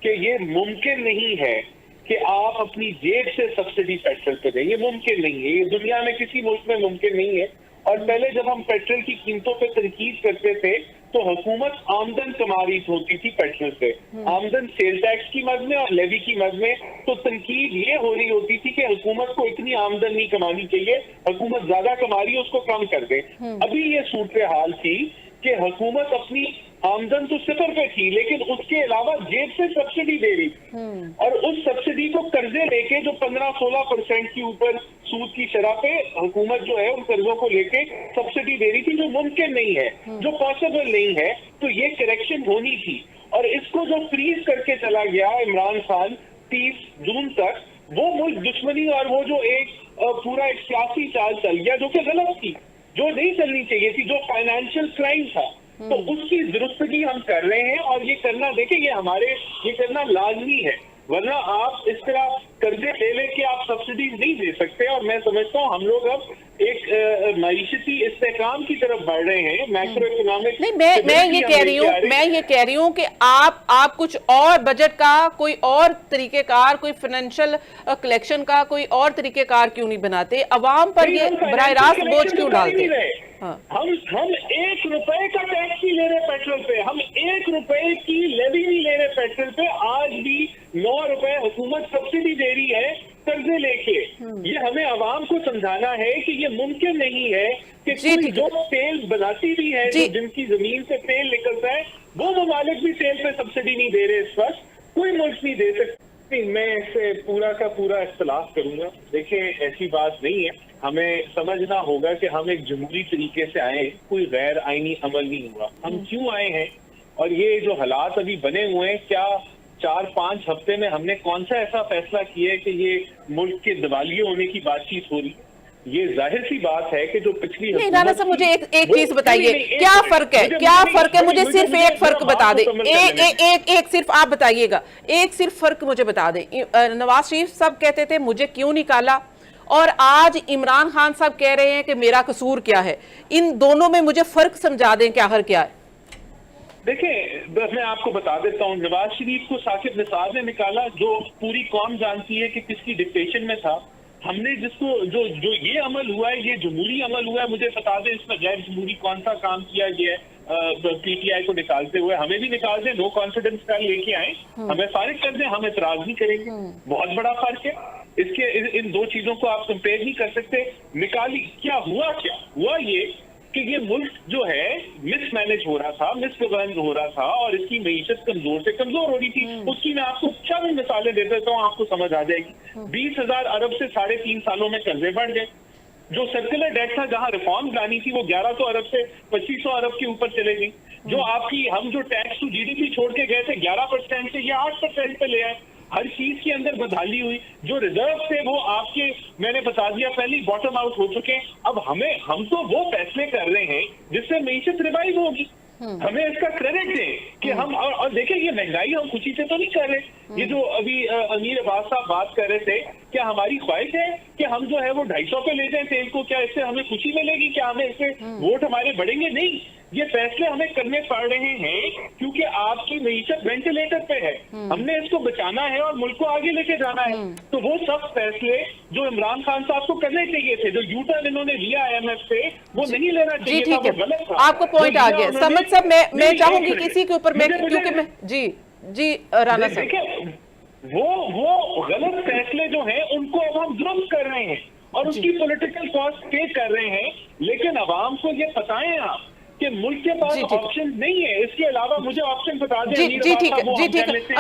कि ये मुमकिन नहीं है कि आप अपनी जेब से सब्सिडी पेट्रोल पे दें। ये मुमकिन नहीं है, ये दुनिया में किसी मुल्क में मुमकिन नहीं है। और पहले जब हम पेट्रोल की कीमतों पे तनकीद करते थे तो हुकूमत आमदन कमा रही होती थी पेट्रोल से, आमदन सेल टैक्स की मद में और लेवी की मद में। तो तनकीद ये हो रही होती थी कि हुकूमत को इतनी आमदन नहीं कमानी चाहिए, हुकूमत ज्यादा कमा रही है उसको कम कर दे। अभी ये सूरत हाल थी कि हुकूमत अपनी आमदन तो सिफर पे थी लेकिन उसके अलावा जेब से सब्सिडी दे रही थी, और उस सब्सिडी को कर्जे लेके जो 15-16% के ऊपर सूद की शरह पे हुकूमत जो है उन कर्जों को लेके सब्सिडी दे रही थी, जो मुमकिन नहीं है, जो पॉसिबल नहीं है। तो ये करेक्शन होनी थी, और इसको जो फ्रीज करके चला गया इमरान खान 30 जून तक, वो मुल्क दुश्मनी और वो जो एक पूरा एक सियासी चाल चल गया जो कि गलत थी, जो नहीं चलनी चाहिए थी, जो फाइनेंशियल क्राइम था। तो उसकी दुरुस्तगी हम कर रहे हैं, और ये करना, देखिए ये करना लाजमी है, वरना आप इस तरह कर्जे ले लेके आप सब्सिडीज नहीं दे सकते। और मैं समझता हूँ हम लोग अब एक मईशती इस्तेहकाम की तरफ बढ़ रहे हैं, मैक्रो इकोनॉमिक। नहीं, मैं ये कह रही हूँ कि आप कुछ और बजट का कोई और तरीकेकार, कोई फाइनेंशियल कलेक्शन का कोई और तरीकेकार क्यों नहीं बनाते? अवाम पर ये बराह रास्त बोझ क्यों डालते? हाँ। हम 1 रुपए का टैक्स नहीं ले रहे पेट्रोल पे, हम 1 रुपए की लेवी नहीं ले रहे पेट्रोल पे। आज भी 9 रुपए हुकूमत सब्सिडी दे रही है कर्जे लेके। ये हमें आवाम को समझाना है कि ये मुमकिन नहीं है कि कोई जो तेल बनाती भी है, जो जिनकी जमीन से तेल निकलता है, वो ममालिक भी तेल पे सब्सिडी नहीं दे रहे इस वक्त, कोई मुल्क नहीं दे सकते। मैं इससे पूरा का पूरा इख्तलाफ करूंगा। देखिए, ऐसी बात नहीं है, हमें समझना होगा कि हम एक जमहूरी तरीके से आए, कोई गैर आईनी अमल नहीं हुआ। हम क्यों आए हैं, और ये जो हालात अभी बने हुए हैं, क्या 4-5 हफ्ते में हमने कौन सा ऐसा फैसला किया है कि ये मुल्क के दिवालिये होने की बातचीत हो रही? ये जाहिर सी बात है कि जो पिछली नहीं, राना साहब मुझे एक चीज बताइए, क्या फर्क है? क्या फर्क है? मुझे सिर्फ एक फर्क बता दे, एक सिर्फ आप बताइएगा, एक सिर्फ फर्क मुझे बता दे। नवाज शरीफ साहब कहते थे मुझे क्यों निकाला, और आज इमरान खान साहब कह रहे हैं कि मेरा कसूर क्या है। इन दोनों में मुझे फर्क समझा दें, क्या हर क्या है? देखिए, मैं आपको बता देता हूँ, नवाज शरीफ को साकिब निसार ने निकाला, जो पूरी कौम जानती है कि किसकी डिक्टेशन में था। हमने जिसको जो ये अमल हुआ है, ये जमहूरी अमल हुआ है, मुझे बता दें इसमें गैर जमहूरी कौन सा काम किया गया है? पीटीआई को निकालते हुए हमें भी निकाल दें, नो कॉन्फिडेंस का लेके आए, हमें फारिग कर दें, हम एतराज नहीं करेंगे। बहुत बड़ा फर्क है इसके, इन दो चीजों को आप कंपेयर नहीं कर सकते। निकाली क्या हुआ ये कि ये मुल्क जो है मिसमैनेज हो रहा था, मिसगवर्न हो रहा था, और इसकी मईशत कमजोर से कमजोर हो रही थी। उसकी मैं आपको चंद मिसालें दे देता हूँ, आपको समझ आ जाएगी। 20,000 अरब से 3.5 सालों में कर्जे बढ़ गए। जो सर्कुलर डेट था, जहां रिफॉर्म लानी थी, वो 1100 अरब से 2500 अरब के ऊपर चले गई। जो आपकी हम जो टैक्स टू जीडीपी छोड़ के गए थे 11% से, ये 8% पे ले आए। हर चीज के अंदर बदहाली हुई। जो रिजर्व थे वो आपके, मैंने बता दिया पहले, बॉटम आउट हो चुके हैं। अब हम तो वो फैसले कर रहे हैं जिससे मईशत रिवाइव होगी। हमें इसका क्रेडिट दें कि हम, और देखिए, ये महंगाई हम खुशी से तो नहीं कर रहे। ये जो अभी अमीर अब्बास साहब बात कर रहे थे, क्या हमारी ख्वाहिश है कि हम जो है वो 250 पे ले जाएं तेल को? क्या इससे हमें खुशी मिलेगी? क्या हमें इससे वोट हमारे बढ़ेंगे? नहीं, ये फैसले हमें करने पड़ रहे हैं क्योंकि आपकी मईशत वेंटिलेटर पे है। हमने इसको बचाना है और मुल्क को आगे लेके जाना है। तो वो सब फैसले जो इमरान खान साहब को करने चाहिए थे, जो यूटर्न इन्होंने लिया IMF से, वो नहीं लेना चाहिए था, वो गलत था। आपको पॉइंट आ गया। समझ साहब, मैं चाहूंगी किसी के ऊपर, क्योंकि मैं जी राना साहब, वो गलत फैसले जो हैं उनको अब हम दुरुस्त कर रहे हैं और उसकी पॉलिटिकल कॉस्ट पे कर रहे हैं। लेकिन अवाम को ये बताएं आप कि मुल्क के पास ऑप्शन नहीं है, इसके अलावा मुझे ऑप्शन बता दें। जी ठीक है,